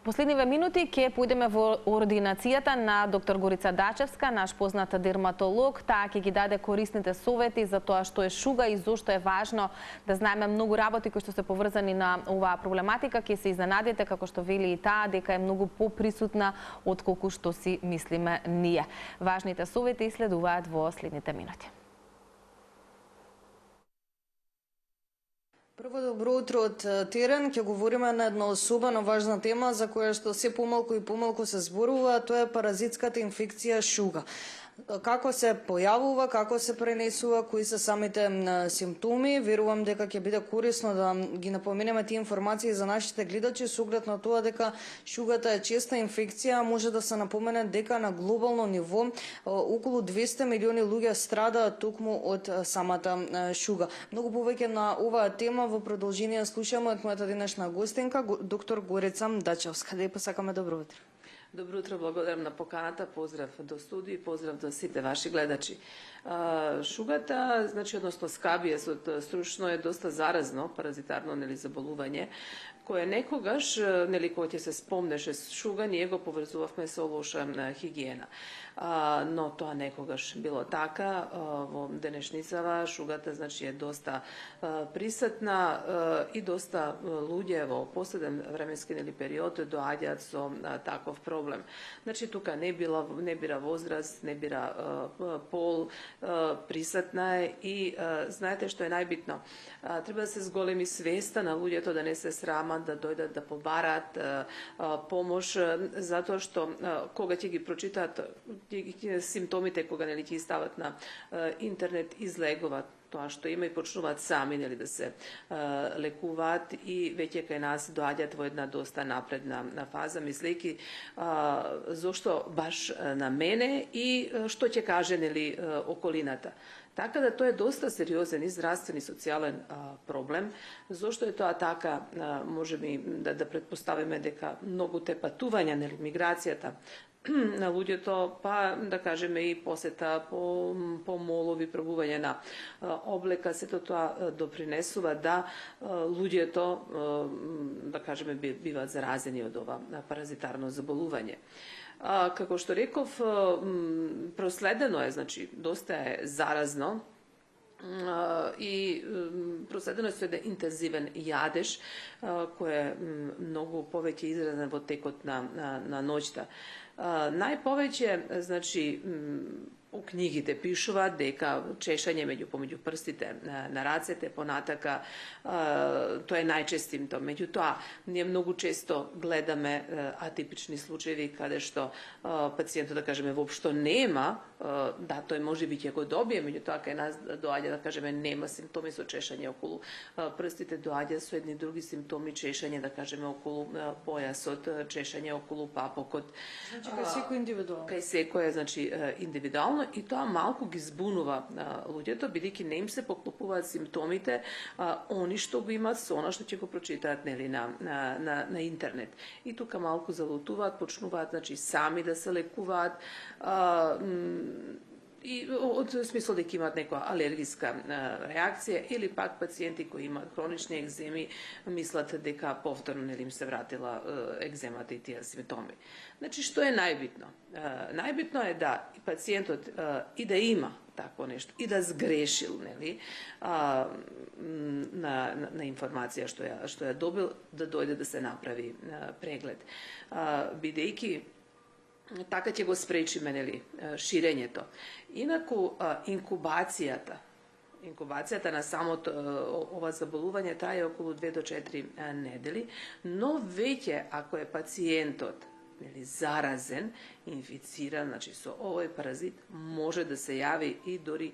Последниве минути ќе појдеме во ординацијата на доктор Горица Дачевска, наш позната дерматолог. Таа ќе ги даде корисните совети за тоа што е шуга и зошто е важно да знаеме многу работи кои што се поврзани на оваа проблематика. Ќе се изненадите, како што вели и таа, дека е многу поприсутна отколку што си мислиме ние. Важните совети следуваат во следните минути. Прво, добро утро од терен. Ќе говориме на една особено важна тема за која што се помалку и помалку се зборува, тоа е паразитската инфекција шуга. Како се појавува, како се пренесува, кои се самите симптоми. Верувам дека ќе биде корисно да ги напоменеме тие информации за нашите гледачи, со оглед на тоа дека шугата е честа инфекција. Може да се напомене дека на глобално ниво околу 200 милиони луѓе страдаат токму од самата шуга. Многу повеќе на оваа тема во продолжение слушаме од мојата денешна гостинка, доктор Горица Дачевска. Да ја посакаме добро утро. Добро утро, благодарам на поканата, поздрав до студио и поздрав до сите ваши гледачи. Шугата, значи, односно скабиесот, стручно е доста заразно, паразитарно заболување, кое некогаш, кога ќе се спомнеше шуга, ние го поврзувавме со лоша хигиена. Но тоа некогаш било така. Во денешницава шугата, значи, е доста присутна и доста луѓе во последен временски период доаѓаат со таков проблем. Значи, тука не бира возраст, не бира пол, присутна е и знаете што е најбитно. Треба да се зголеми свеста на луѓето, да не се срамат, да дојдат да побараат помош, затоа што кога ќе ги прочитаат симптомите, кога ќе стават на интернет, излегуваат тоа што има и почнуваат сами да се лекуваат и веќе кај нас доаѓаат во една доста напредна фаза, мислејќи зошто баш на мене и што ќе каже околината. Така да тоа е доста сериозен и здравствен и социјален проблем. Зошто е тоа така, можеме да предпоставиме дека многуте патувања, миграцијата на луѓето, па да кажеме и посета по молови, пробување на облека, сето тоа допринесува да луѓето, да кажеме, биваат заразени од ова паразитарно заболување. Како што реков, проследено е, значи, доста е заразно и проследено е со еден интензивен јадеж, кој е многу повеќе изразен во текот на ноќта. Најповеќе, значи, у книгите пишуваат дека чешање помеѓу прстите на рацете, понатака, тоа е најчест симптом. Меѓутоа, ние многу често гледаме атипични случаи каде што пациентот, да кажеме, воопшто нема, да, тој може би ќе го добие, меѓутоа кај нас доаѓа, да кажеме, нема симптоми со чешање околу прстите, доаѓа со едни други симптоми, чешање, да кажеме, околу појасот, чешање околу папокот. Значи, кај секој индивидуално. Кај секој е, значи, индивидуално, и тоа малку ги збунува луѓето, бидејќи не им се поклопуваат симптомите, они што го имаат со она што ќе го прочитаат на интернет. И тука малку залутуваат, почнуваат, значи, сами да се лекуваат, и од смисол дека имаат некоја алергиска реакција или пак пациенти кои имаат хронични екземи мислат дека повторно им се вратила екземата и тие симптоми. Значи, што е најбитно? Најбитно е да пациентот и да има такво нешто и да сгрешил, на информација што ја добил, да дојде да се направи преглед. Бидејќи така ќе го спречиме ширењето. Инаку инкубацијата на самото ова заболување трае околу 2 до 4 недели, но веќе ако е пациентот заразен, инфициран, значи со овој паразит, може да се јави и дори,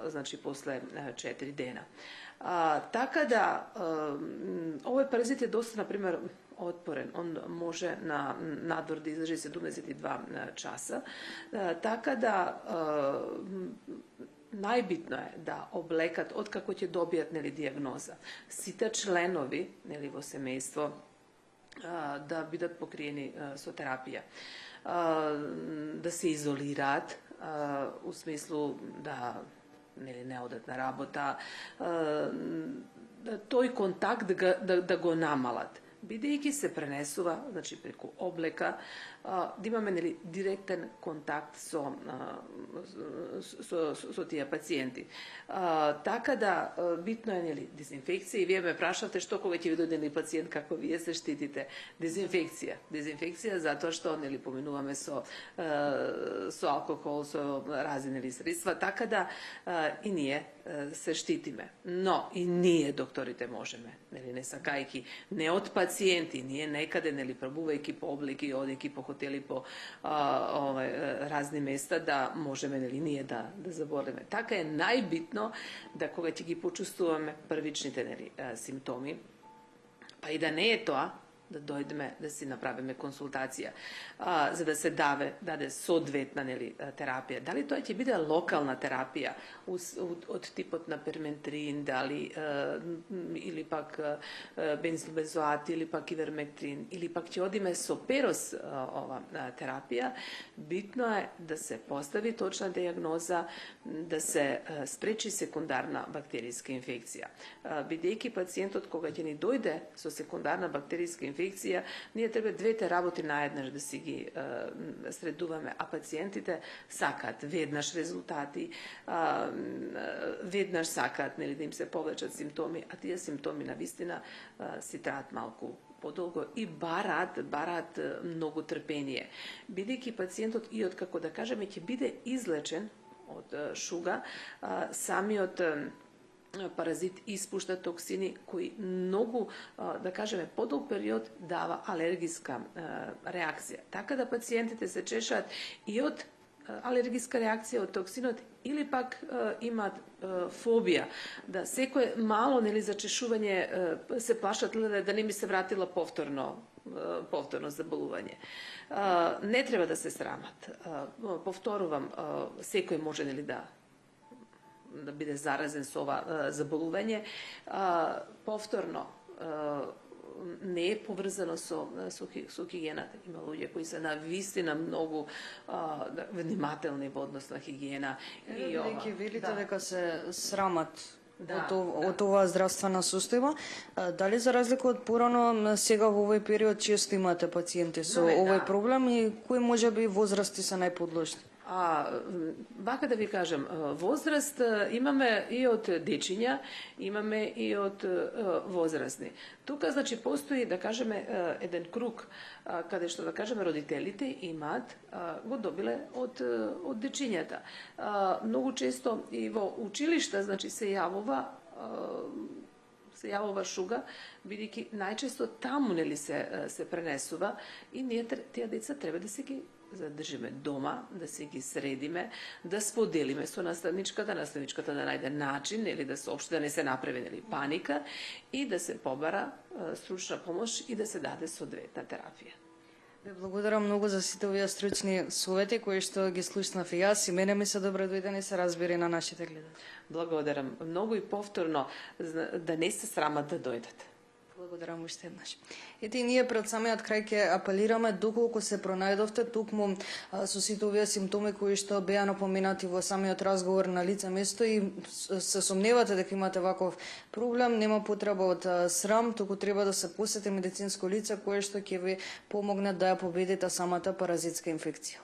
значи, после 4 дена. Така да, овој паразит е доста, например, отпорен. Он може на надвор да издржи 72 часа. Така да, најбитно е да облекат, откако ќе добијат дијагноза, сите членови во семејство да бидат покриени со терапија, да се изолираат, у смислу да не одат на работа, тој контакт да го намалат. бидејќи се пренесува, значи преку облека, да имаме нели директен контакт со тие пациенти. Така да битно е нели дезинфекција, и вие ме прашавте што кога ќе ви дојде нели пациент како вие се штитите. Дезинфекција затоа што нели поминуваме со алкохол, со разни нели средства, така да и ние се штитиме. Но и ние докторите можеме, нели не сакајки не од пациенти, ние некаде нели пробувајќи по облики, одејќи по хотели, по разни места, да можеме нели ние да заболеме. Така е најбитно да кога ќе ги почувствуваме првичните нели симптоми, па и да не е тоа, да дојдеме да си направиме консултација, за да се даде соодветна нели терапија. Дали тоа ќе биде локална терапија од типот на перментрин, дали или пак бензилбензоат, или пак ивермектрин, или пак ќе одиме со перос ова терапија, битно е да се постави точна дијагноза, да се спречи секундарна бактеријска инфекција. Бидејќи пациентот кога ќе ни дојде со секундарна бактеријска инфекција, ние треба двете работи наеднаш да си ги средуваме, а пациентите сакаат веднаш резултати, веднаш сакаат нели да им се повлечат симптоми, а тие симптоми навистина си траат малку подолго и бараат многу трпение. Бидејќи пациентот и од како да кажеме ќе биде излечен од шуга, самиот паразит испушта токсини кои многу, да кажеме, подолг период дава алергиска реакција. Така да пациентите се чешаат и од алергиска реакција од токсинот, или пак имаат фобија, да секое мало нели зачешување се плашат да не ми се вратила повторно заболување. Не треба да се срамат. Повторувам, секој може нели да биде заразен со ова заболување. Повторно не е поврзано со хигиената. Има луѓе кои се навистина многу внимателни во однос на хигиена. Бидејќи велите дека се срамат од оваа здравствена состојба, дали за разлика од порано, сега во овој период често имате пациенти со овој проблем и кои можеби возрасти се најподложни? Вака да ви кажам, возраст имаме и од дечиња, имаме и од возрастни. Тука, значи, постои, да кажеме, еден круг, каде што, да кажеме, родителите имаат, го добиле од дечињата. Многу често и во училишта, значи, се јавува шуга, бидејќи најчесто таму нели се пренесува и ние тие деца треба да се ги задржиме дома, да се ги средиме, да споделиме со наставничката да најде начин, нели да соопшти, да не се направи нели паника и да се побара стручна помош и да се даде соодветна терапија. Ве благодарам многу за сите овие стручни совети кои што ги слушнав и јас, и мене ми се добро дојдени се разбери на нашите гледачи. Благодарам многу и повторно да не се срамат да дојдат. Благодарам уште еднаш. Ете и ние пред самиот крај ќе апелираме доколку се пронајдовте токму со сите овие симптоми кои што беа напоменати во самиот разговор на лице место и се сомневате дека имате ваков проблем, нема потреба од срам, туку треба да се посети медицинско лице кое што ќе ви помогне да ја победите самата паразитска инфекција.